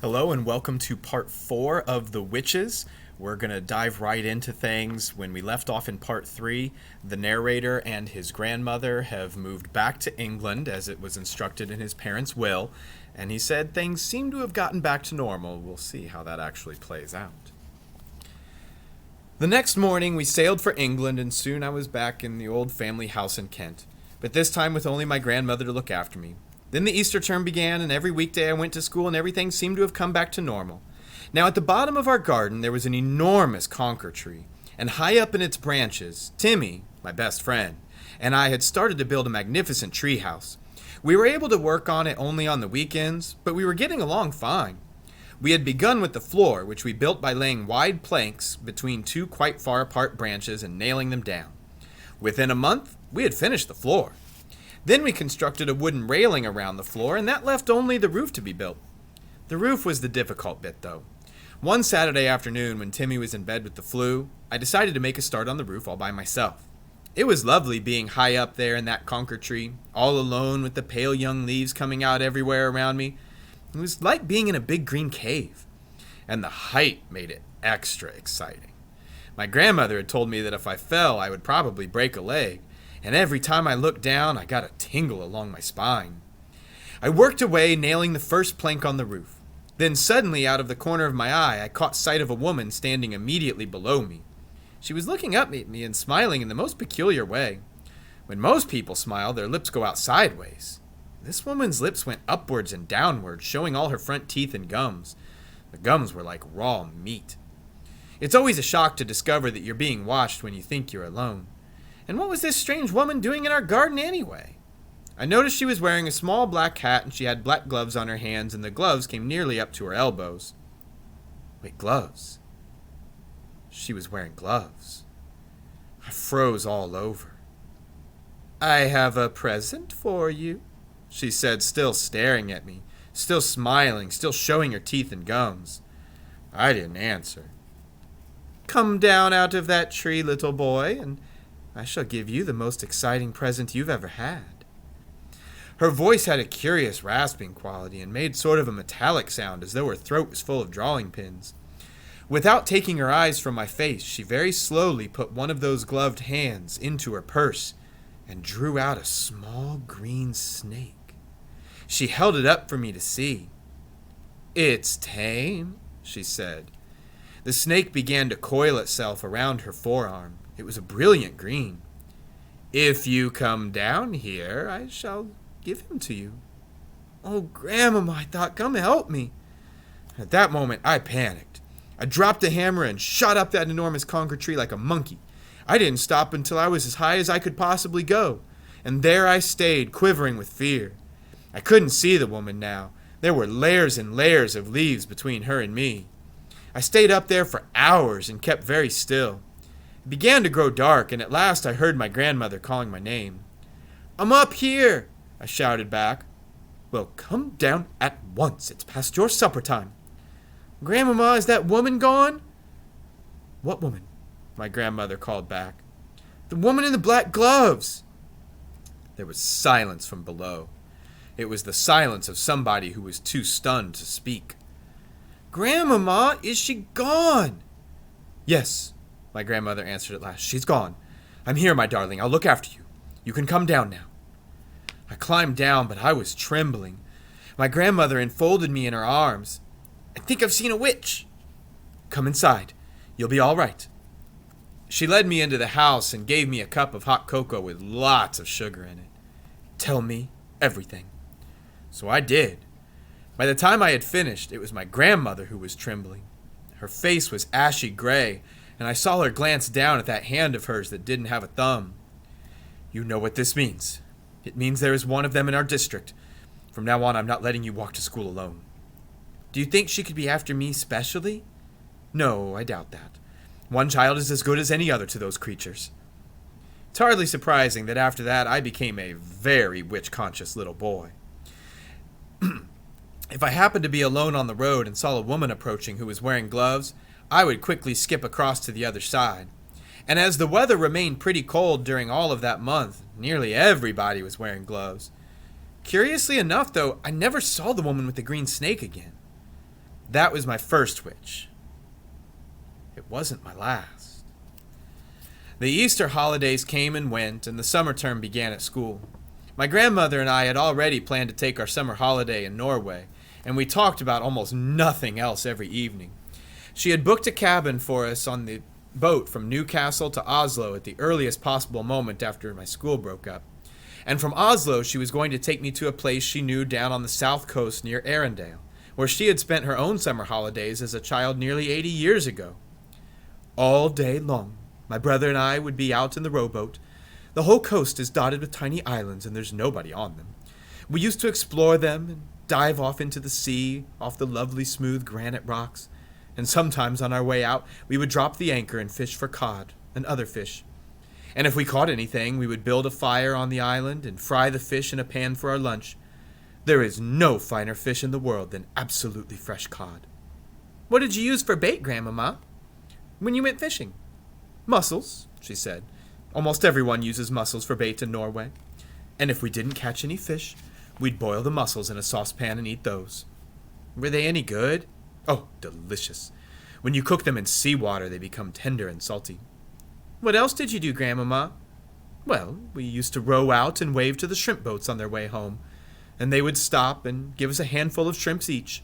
Hello and welcome to part 4 of The Witches. We're going to dive right into things. When we left off in part 3, the narrator and his grandmother have moved back to England as it was instructed in his parents' will, and he said things seem to have gotten back to normal. We'll see how that actually plays out. The next morning we sailed for England, and soon I was back in the old family house in Kent, but this time with only my grandmother to look after me. Then the Easter term began, and every weekday I went to school, and everything seemed to have come back to normal. Now, at the bottom of our garden, there was an enormous conker tree, and high up in its branches, Timmy, my best friend, and I had started to build a magnificent tree house. We were able to work on it only on the weekends, but we were getting along fine. We had begun with the floor, which we built by laying wide planks between two quite far apart branches and nailing them down. Within a month, we had finished the floor. Then we constructed a wooden railing around the floor, and that left only the roof to be built. The roof was the difficult bit, though. One Saturday afternoon, when Timmy was in bed with the flu, I decided to make a start on the roof all by myself. It was lovely being high up there in that conker tree, all alone with the pale young leaves coming out everywhere around me. It was like being in a big green cave, and the height made it extra exciting. My grandmother had told me that if I fell, I would probably break a leg, and every time I looked down, I got a tingle along my spine. I worked away, nailing the first plank on the roof. Then suddenly, out of the corner of my eye, I caught sight of a woman standing immediately below me. She was looking up at me and smiling in the most peculiar way. When most people smile, their lips go out sideways. This woman's lips went upwards and downwards, showing all her front teeth and gums. The gums were like raw meat. It's always a shock to discover that you're being watched when you think you're alone. And what was this strange woman doing in our garden anyway? I noticed she was wearing a small black hat, and she had black gloves on her hands, and the gloves came nearly up to her elbows. Wait, gloves? She was wearing gloves. I froze all over. "I have a present for you," she said, still staring at me, still smiling, still showing her teeth and gums. I didn't answer. "Come down out of that tree, little boy, and I shall give you the most exciting present you've ever had." Her voice had a curious rasping quality and made sort of a metallic sound as though her throat was full of drawing pins. Without taking her eyes from my face, she very slowly put one of those gloved hands into her purse and drew out a small green snake. She held it up for me to see. "It's tame," she said. The snake began to coil itself around her forearm. It was a brilliant green. "If you come down here, I shall give him to you." "Oh, Grandmama," I thought, "come help me." At that moment, I panicked. I dropped the hammer and shot up that enormous conker tree like a monkey. I didn't stop until I was as high as I could possibly go, and there I stayed, quivering with fear. I couldn't see the woman now. There were layers and layers of leaves between her and me. I stayed up there for hours and kept very still. It began to grow dark, and at last I heard my grandmother calling my name. "I'm up here," I shouted back. "Well, come down at once. It's past your supper time." "Grandmama, is that woman gone?" "What woman?" my grandmother called back. "The woman in the black gloves." There was silence from below. It was the silence of somebody who was too stunned to speak. "Grandmama, is she gone?" "Yes," my grandmother answered at last. "She's gone. I'm here, my darling. I'll look after you. You can come down now." I climbed down, but I was trembling. My grandmother enfolded me in her arms. "I think I've seen a witch." "Come inside. You'll be all right." She led me into the house and gave me a cup of hot cocoa with lots of sugar in it. "Tell me everything." So I did. By the time I had finished, it was my grandmother who was trembling. Her face was ashy gray, and I saw her glance down at that hand of hers that didn't have a thumb. "You know what this means. It means there is one of them in our district. From now on, I'm not letting you walk to school alone." "Do you think she could be after me specially?" "No, I doubt that. One child is as good as any other to those creatures." It's hardly surprising that after that I became a very witch-conscious little boy. If I happened to be alone on the road and saw a woman approaching who was wearing gloves, I would quickly skip across to the other side. And as the weather remained pretty cold during all of that month, nearly everybody was wearing gloves. Curiously enough, though, I never saw the woman with the green snake again. That was my first witch. It wasn't my last. The Easter holidays came and went, and the summer term began at school. My grandmother and I had already planned to take our summer holiday in Norway, and we talked about almost nothing else every evening. She had booked a cabin for us on the boat from Newcastle to Oslo at the earliest possible moment after my school broke up. And from Oslo, she was going to take me to a place she knew down on the south coast near Arendal, where she had spent her own summer holidays as a child nearly 80 years ago. All day long, my brother and I would be out in the rowboat. The whole coast is dotted with tiny islands, and there's nobody on them. We used to explore them and dive off into the sea, off the lovely smooth granite rocks. And sometimes on our way out, we would drop the anchor and fish for cod and other fish. And if we caught anything, we would build a fire on the island and fry the fish in a pan for our lunch. There is no finer fish in the world than absolutely fresh cod. What did you use for bait, Grandmama, when you went fishing? Mussels, she said. Almost everyone uses mussels for bait in Norway. And if we didn't catch any fish, we'd boil the mussels in a saucepan and eat those. Were they any good? Oh, delicious. When you cook them in seawater, they become tender and salty. What else did you do, Grandmama? Well, we used to row out and wave to the shrimp boats on their way home, and they would stop and give us a handful of shrimps each.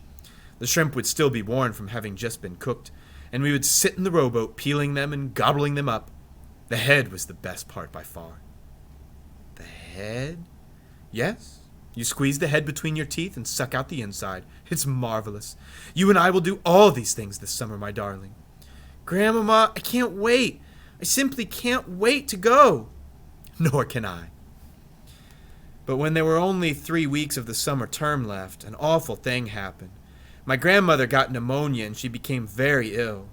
The shrimp would still be worn from having just been cooked, and we would sit in the rowboat peeling them and gobbling them up. The head was the best part by far. The head? Yes. You squeeze the head between your teeth and suck out the inside. It's marvelous. You and I will do all these things this summer, my darling. Grandmama, I can't wait. I simply can't wait to go. Nor can I. But when there were only 3 weeks of the summer term left, an awful thing happened. My grandmother got pneumonia and she became very ill.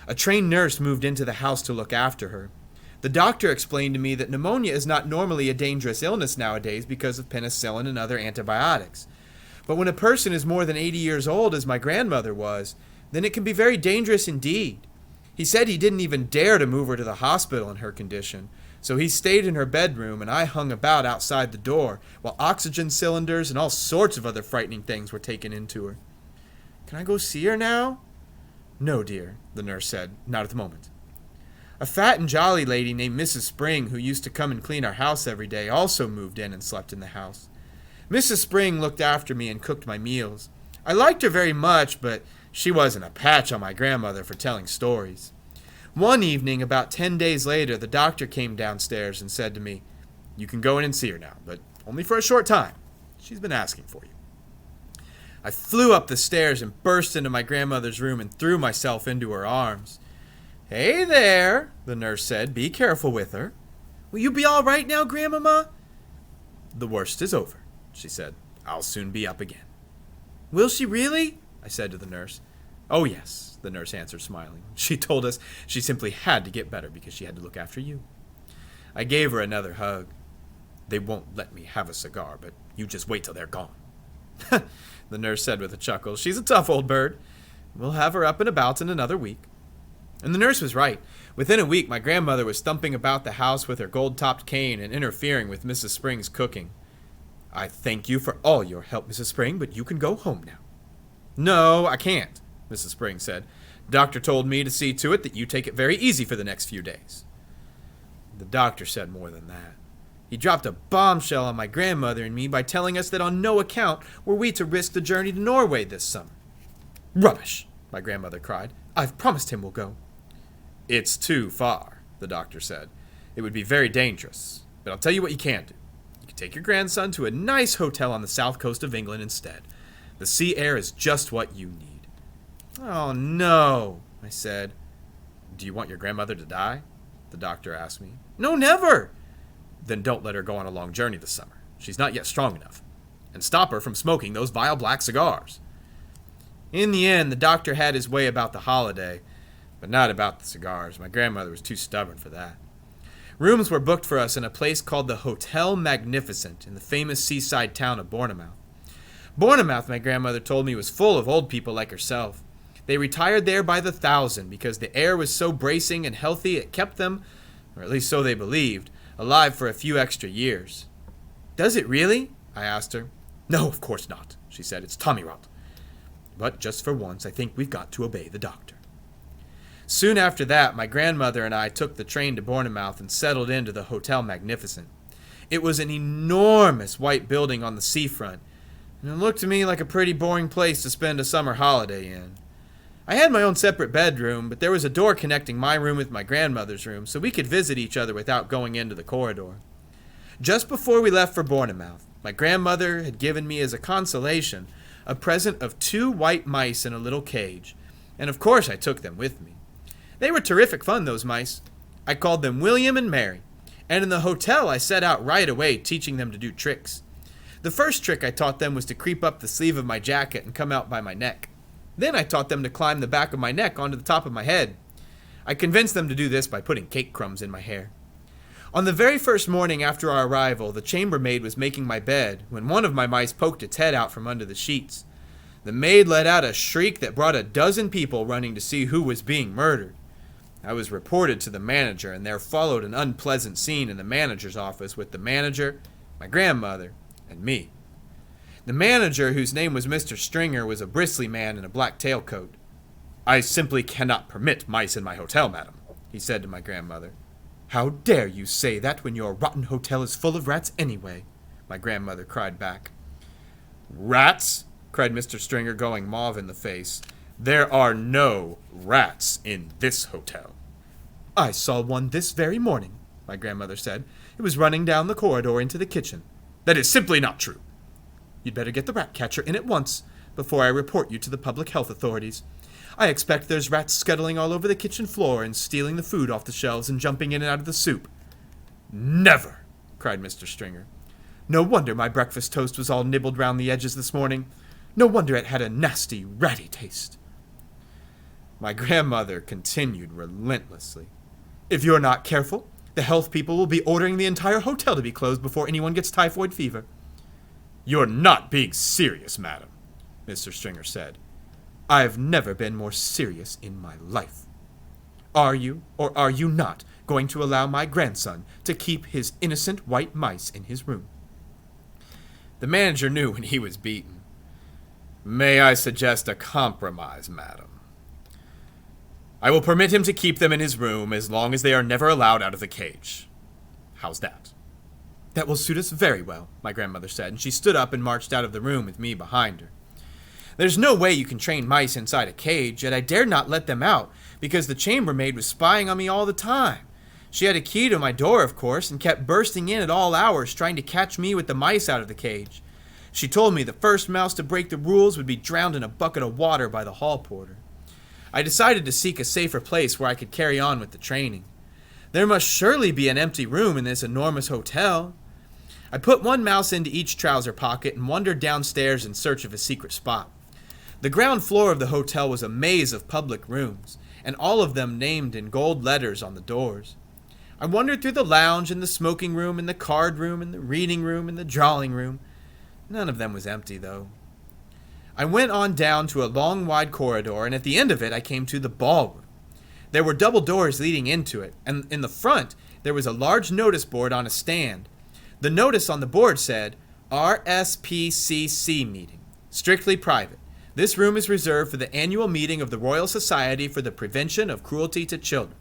A trained nurse moved into the house to look after her. The doctor explained to me that pneumonia is not normally a dangerous illness nowadays because of penicillin and other antibiotics. But when a person is more than 80 years old, as my grandmother was, then it can be very dangerous indeed. He said he didn't even dare to move her to the hospital in her condition, so he stayed in her bedroom and I hung about outside the door while oxygen cylinders and all sorts of other frightening things were taken into her. Can I go see her now? No, dear, the nurse said, not at the moment. A fat and jolly lady named Mrs. Spring, who used to come and clean our house every day, also moved in and slept in the house. Mrs. Spring looked after me and cooked my meals. I liked her very much, but she wasn't a patch on my grandmother for telling stories. One evening, about 10 days later, the doctor came downstairs and said to me, "You can go in and see her now, but only for a short time. She's been asking for you." I flew up the stairs and burst into my grandmother's room and threw myself into her arms. "Hey there," the nurse said. "Be careful with her." "Will you be all right now, Grandmama?" "The worst is over," she said. "I'll soon be up again." "Will she really?" I said to the nurse. "Oh, yes," the nurse answered, smiling. "She told us she simply had to get better because she had to look after you." I gave her another hug. "They won't let me have a cigar, but you just wait till they're gone." The nurse said with a chuckle. "She's a tough old bird. We'll have her up and about in another week." And the nurse was right. Within a week, my grandmother was thumping about the house with her gold-topped cane and interfering with Mrs. Spring's cooking. "I thank you for all your help, Mrs. Spring, but you can go home now." "No, I can't," Mrs. Spring said. "Doctor told me to see to it that you take it very easy for the next few days." The doctor said more than that. He dropped a bombshell on my grandmother and me by telling us that on no account were we to risk the journey to Norway this summer. "Rubbish!" my grandmother cried. "I've promised him we'll go." "It's too far," the doctor said. "It would be very dangerous, but I'll tell you what you can do. You can take your grandson to a nice hotel on the south coast of England instead. The sea air is just what you need." "Oh, no," I said. "Do you want your grandmother to die?" the doctor asked me. "No, never." "Then don't let her go on a long journey this summer. She's not yet strong enough. And stop her from smoking those vile black cigars." In the end, the doctor had his way about the holiday, but not about the cigars. My grandmother was too stubborn for that. Rooms were booked for us in a place called the Hotel Magnificent in the famous seaside town of Bournemouth. Bournemouth, my grandmother told me, was full of old people like herself. They retired there by the thousand because the air was so bracing and healthy it kept them, or at least so they believed, alive for a few extra years. "Does it really?" I asked her. "No, of course not," she said. "It's tommyrot." But just for once, I think we've got to obey the doctor. Soon after that, my grandmother and I took the train to Bournemouth and settled into the Hotel Magnificent. It was an enormous white building on the seafront, and it looked to me like a pretty boring place to spend a summer holiday in. I had my own separate bedroom, but there was a door connecting my room with my grandmother's room, so we could visit each other without going into the corridor. Just before we left for Bournemouth, my grandmother had given me as a consolation a present of 2 white mice in a little cage, and of course I took them with me. They were terrific fun, those mice. I called them William and Mary, and in the hotel I set out right away teaching them to do tricks. The first trick I taught them was to creep up the sleeve of my jacket and come out by my neck. Then I taught them to climb the back of my neck onto the top of my head. I convinced them to do this by putting cake crumbs in my hair. On the very first morning after our arrival, the chambermaid was making my bed when one of my mice poked its head out from under the sheets. The maid let out a shriek that brought a dozen people running to see who was being murdered. I was reported to the manager, and there followed an unpleasant scene in the manager's office with the manager, my grandmother, and me. The manager, whose name was Mr. Stringer, was a bristly man in a black tailcoat. "I simply cannot permit mice in my hotel, madam," he said to my grandmother. "How dare you say that when your rotten hotel is full of rats anyway?" my grandmother cried back. "Rats?" cried Mr. Stringer, going mauve in the face. "There are no rats in this hotel." "I saw one this very morning," my grandmother said. "It was running down the corridor into the kitchen." "That is simply not true." "You'd better get the rat catcher in at once, before I report you to the public health authorities. I expect there's rats scuttling all over the kitchen floor and stealing the food off the shelves and jumping in and out of the soup." "Never!" cried Mr. Stringer. "No wonder my breakfast toast was all nibbled round the edges this morning. No wonder it had a nasty, ratty taste." My grandmother continued relentlessly. "If you're not careful, the health people will be ordering the entire hotel to be closed before anyone gets typhoid fever." "You're not being serious, madam," Mr. Stringer said. "I've never been more serious in my life. Are you, or are you not, going to allow my grandson to keep his innocent white mice in his room?" The manager knew when he was beaten. "May I suggest a compromise, madam? I will permit him to keep them in his room as long as they are never allowed out of the cage. How's that?" "That will suit us very well," my grandmother said, and she stood up and marched out of the room with me behind her. There's no way you can train mice inside a cage, yet I dared not let them out, because the chambermaid was spying on me all the time. She had a key to my door, of course, and kept bursting in at all hours trying to catch me with the mice out of the cage. She told me the first mouse to break the rules would be drowned in a bucket of water by the hall porter. I decided to seek a safer place where I could carry on with the training. There must surely be an empty room in this enormous hotel. I put one mouse into each trouser pocket and wandered downstairs in search of a secret spot. The ground floor of the hotel was a maze of public rooms, and all of them named in gold letters on the doors. I wandered through the lounge and the smoking room and the card room and the reading room and the drawing room. None of them was empty, though. I went on down to a long, wide corridor, and at the end of it I came to the ballroom. There were double doors leading into it, and in the front there was a large notice board on a stand. The notice on the board said, "RSPCC meeting, strictly private. This room is reserved for the annual meeting of the Royal Society for the Prevention of Cruelty to Children."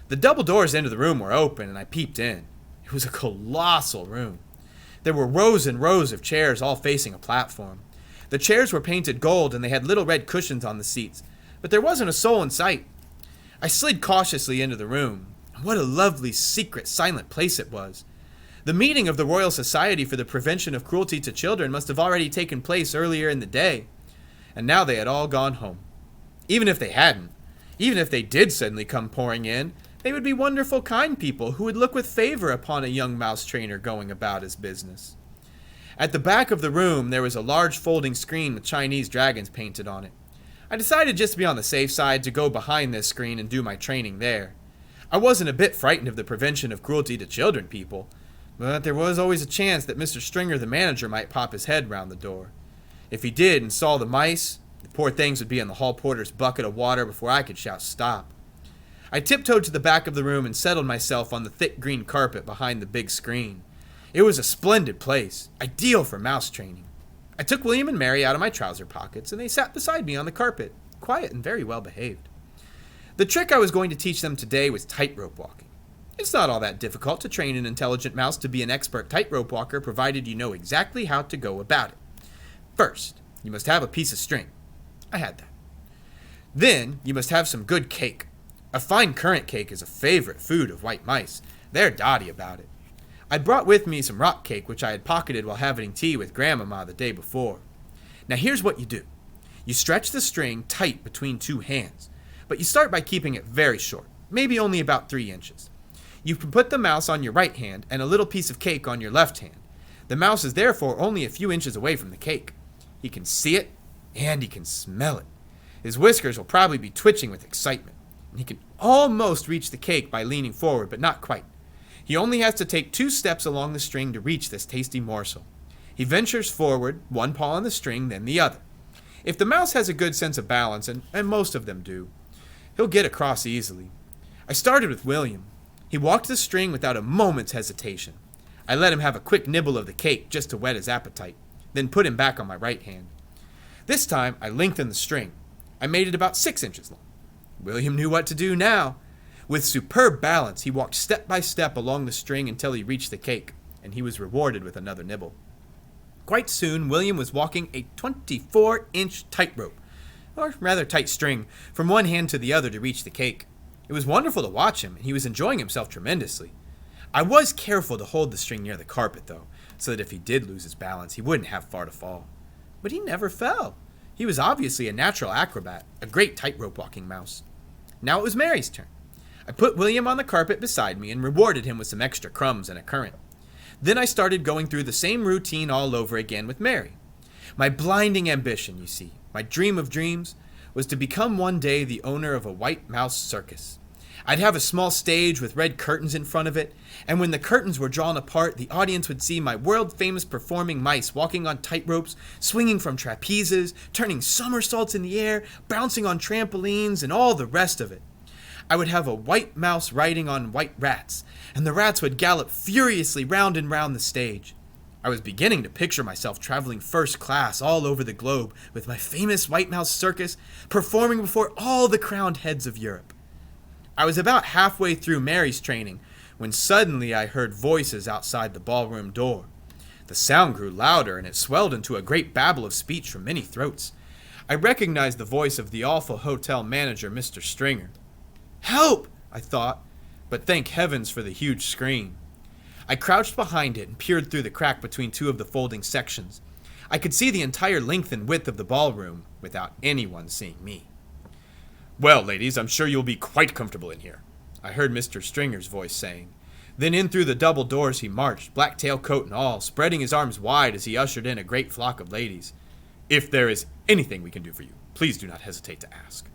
The double doors into the room were open, and I peeped in. It was a colossal room. There were rows and rows of chairs all facing a platform. The chairs were painted gold, and they had little red cushions on the seats, but there wasn't a soul in sight. I slid cautiously into the room. What a lovely, secret, silent place it was. The meeting of the Royal Society for the Prevention of Cruelty to Children must have already taken place earlier in the day, and now they had all gone home. Even if they hadn't, even if they did suddenly come pouring in, they would be wonderful, kind people who would look with favor upon a young mouse trainer going about his business. At the back of the room, there was a large folding screen with Chinese dragons painted on it. I decided, just to be on the safe side, to go behind this screen and do my training there. I wasn't a bit frightened of the Prevention of Cruelty to Children people, but there was always a chance that Mr. Stringer, the manager, might pop his head round the door. If he did and saw the mice, the poor things would be in the hall porter's bucket of water before I could shout stop. I tiptoed to the back of the room and settled myself on the thick green carpet behind the big screen. It was a splendid place, ideal for mouse training. I took William and Mary out of my trouser pockets, and they sat beside me on the carpet, quiet and very well behaved. The trick I was going to teach them today was tightrope walking. It's not all that difficult to train an intelligent mouse to be an expert tightrope walker, provided you know exactly how to go about it. First, you must have a piece of string. I had that. Then, you must have some good cake. A fine currant cake is a favorite food of white mice. They're dotty about it. I brought with me some rock cake, which I had pocketed while having tea with Grandmama the day before. Now here's what you do. You stretch the string tight between two hands, but you start by keeping it very short, maybe only about 3 inches. You can put the mouse on your right hand and a little piece of cake on your left hand. The mouse is therefore only a few inches away from the cake. He can see it and he can smell it. His whiskers will probably be twitching with excitement, and he can almost reach the cake by leaning forward, but not quite. He only has to take 2 steps along the string to reach this tasty morsel. He ventures forward, one paw on the string, then the other. If the mouse has a good sense of balance, and most of them do, he'll get across easily. I started with William. He walked the string without a moment's hesitation. I let him have a quick nibble of the cake just to whet his appetite, then put him back on my right hand. This time, I lengthened the string. I made it about 6 inches long. William knew what to do now. With superb balance, he walked step by step along the string until he reached the cake, and he was rewarded with another nibble. Quite soon, William was walking a 24-inch tightrope, or rather tight string, from one hand to the other to reach the cake. It was wonderful to watch him, and he was enjoying himself tremendously. I was careful to hold the string near the carpet, though, so that if he did lose his balance, he wouldn't have far to fall. But he never fell. He was obviously a natural acrobat, a great tightrope walking mouse. Now it was Mary's turn. I put William on the carpet beside me and rewarded him with some extra crumbs and a currant. Then I started going through the same routine all over again with Mary. My blinding ambition, you see, my dream of dreams, was to become one day the owner of a white mouse circus. I'd have a small stage with red curtains in front of it, and when the curtains were drawn apart, the audience would see my world-famous performing mice walking on tightropes, swinging from trapezes, turning somersaults in the air, bouncing on trampolines, and all the rest of it. I would have a white mouse riding on white rats, and the rats would gallop furiously round and round the stage. I was beginning to picture myself traveling first class all over the globe with my famous white mouse circus, performing before all the crowned heads of Europe. I was about halfway through Mary's training when suddenly I heard voices outside the ballroom door. The sound grew louder, and it swelled into a great babble of speech from many throats. I recognized the voice of the awful hotel manager, Mr. Stringer. Help! I thought, but thank heavens for the huge screen. I crouched behind it and peered through the crack between 2 of the folding sections. I could see the entire length and width of the ballroom without anyone seeing me. Well, ladies, I'm sure you'll be quite comfortable in here, I heard Mr. Stringer's voice saying. Then in through the double doors he marched, black tailcoat and all, spreading his arms wide as he ushered in a great flock of ladies. If there is anything we can do for you, please do not hesitate to ask.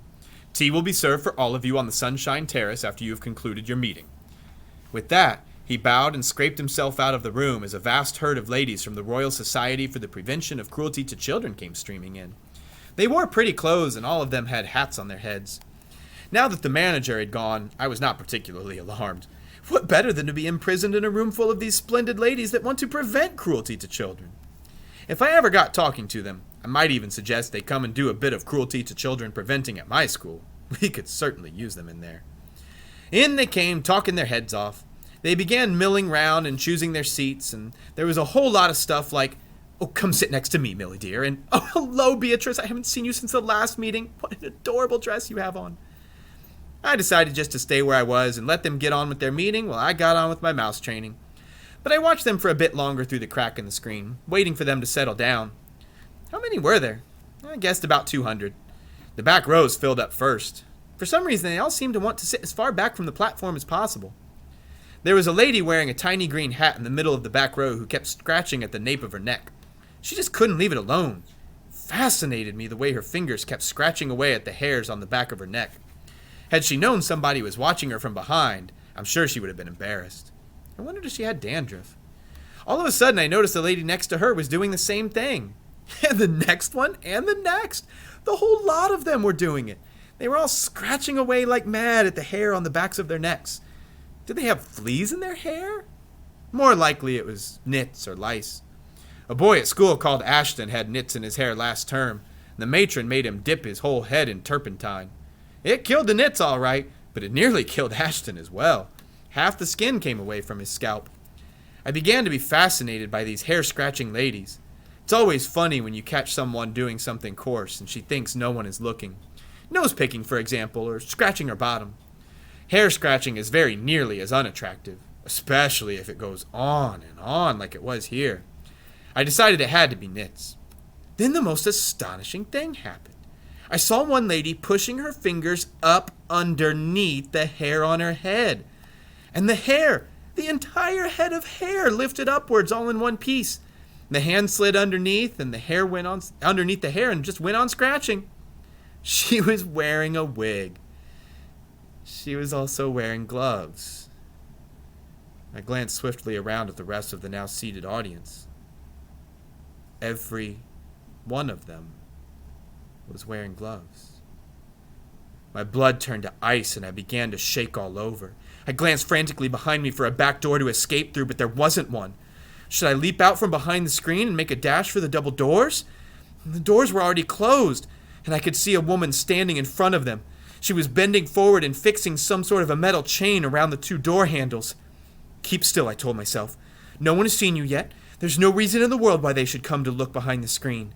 Tea will be served for all of you on the Sunshine Terrace after you have concluded your meeting. With that, he bowed and scraped himself out of the room as a vast herd of ladies from the Royal Society for the Prevention of Cruelty to Children came streaming in. They wore pretty clothes, and all of them had hats on their heads. Now that the manager had gone, I was not particularly alarmed. What better than to be imprisoned in a room full of these splendid ladies that want to prevent cruelty to children? If I ever got talking to them, I might even suggest they come and do a bit of cruelty to children preventing at my school. We could certainly use them in there. In they came, talking their heads off. They began milling round and choosing their seats, and there was a whole lot of stuff like, "Oh, come sit next to me, Millie dear," and "Oh, hello, Beatrice, I haven't seen you since the last meeting. What an adorable dress you have on." I decided just to stay where I was and let them get on with their meeting while I got on with my mouse training. But I watched them for a bit longer through the crack in the screen, waiting for them to settle down. How many were there? I guessed about 200. The back rows filled up first. For some reason, they all seemed to want to sit as far back from the platform as possible. There was a lady wearing a tiny green hat in the middle of the back row who kept scratching at the nape of her neck. She just couldn't leave it alone. It fascinated me the way her fingers kept scratching away at the hairs on the back of her neck. Had she known somebody was watching her from behind, I'm sure she would have been embarrassed. I wondered if she had dandruff. All of a sudden, I noticed the lady next to her was doing the same thing. And the next one, and the next. The whole lot of them were doing it. They were all scratching away like mad at the hair on the backs of their necks. Did they have fleas in their hair? More likely it was nits or lice. A boy at school called Ashton had nits in his hair last term. The matron made him dip his whole head in turpentine. It killed the nits all right, but it nearly killed Ashton as well. Half the skin came away from his scalp. I began to be fascinated by these hair-scratching ladies. It's always funny when you catch someone doing something coarse and she thinks no one is looking. Nose-picking, for example, or scratching her bottom. Hair-scratching is very nearly as unattractive, especially if it goes on and on like it was here. I decided it had to be nits. Then the most astonishing thing happened. I saw one lady pushing her fingers up underneath the hair on her head. And the hair, the entire head of hair lifted upwards all in one piece. The hand slid underneath and the hair went on underneath the hair and just went on scratching. She was wearing a wig. She was also wearing gloves. I glanced swiftly around at the rest of the now seated audience. Every one of them was wearing gloves. My blood turned to ice and I began to shake all over. I glanced frantically behind me for a back door to escape through, but there wasn't one. Should I leap out from behind the screen and make a dash for the double doors? The doors were already closed, and I could see a woman standing in front of them. She was bending forward and fixing some sort of a metal chain around the two door handles. Keep still, I told myself. No one has seen you yet. There's no reason in the world why they should come to look behind the screen.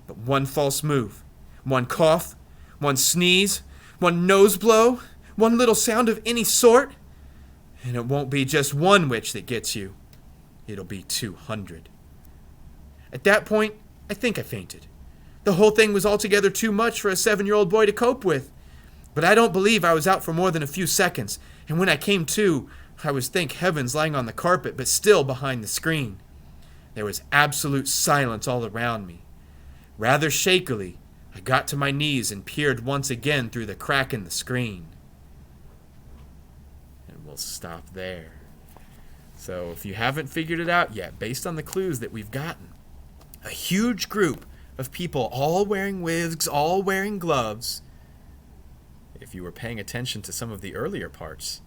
But one false move, one cough, one sneeze, one nose blow, one little sound of any sort, and it won't be just one witch that gets you. It'll be 200. At that point, I think I fainted. The whole thing was altogether too much for a 7-year-old boy to cope with. But I don't believe I was out for more than a few seconds, and when I came to, I was, thank heavens, lying on the carpet, but still behind the screen. There was absolute silence all around me. Rather shakily, I got to my knees and peered once again through the crack in the screen. And we'll stop there. So if you haven't figured it out yet, based on the clues that we've gotten, a huge group of people all wearing wigs, all wearing gloves. If you were paying attention to some of the earlier parts,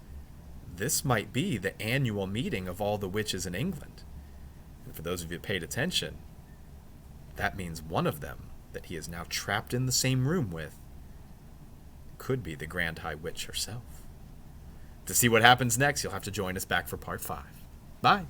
this might be the annual meeting of all the witches in England. And for those of you who paid attention, that means one of them that he is now trapped in the same room with could be the Grand High Witch herself. To see what happens next, you'll have to join us back for part 5. Bye.